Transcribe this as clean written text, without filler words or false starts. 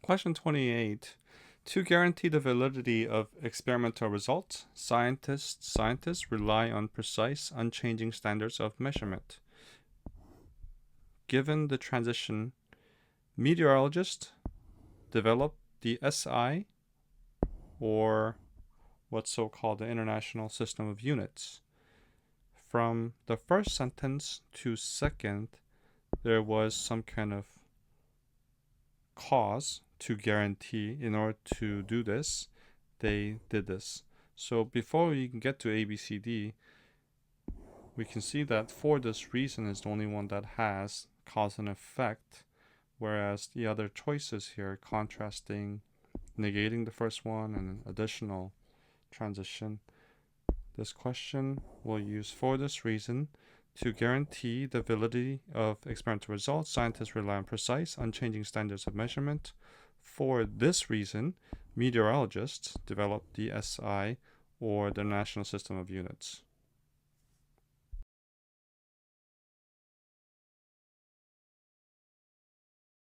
Question 28. To guarantee the validity of experimental results, scientists rely on precise, unchanging standards of measurement. Given the transition, meteorologists develop the SI, or what's so-called the International System of Units. From the first sentence to second, there was some kind of cause to guarantee. In order to do this, they did this. So before we can get to A, B, C, D, we can see that for this reason is the only one that has cause and effect, whereas the other choices here, contrasting, negating the first one, and an additional transition. This question will use for this reason. To guarantee the validity of experimental results, scientists rely on precise, unchanging standards of measurement. For this reason, meteorologists develop the SI, or the National System of Units.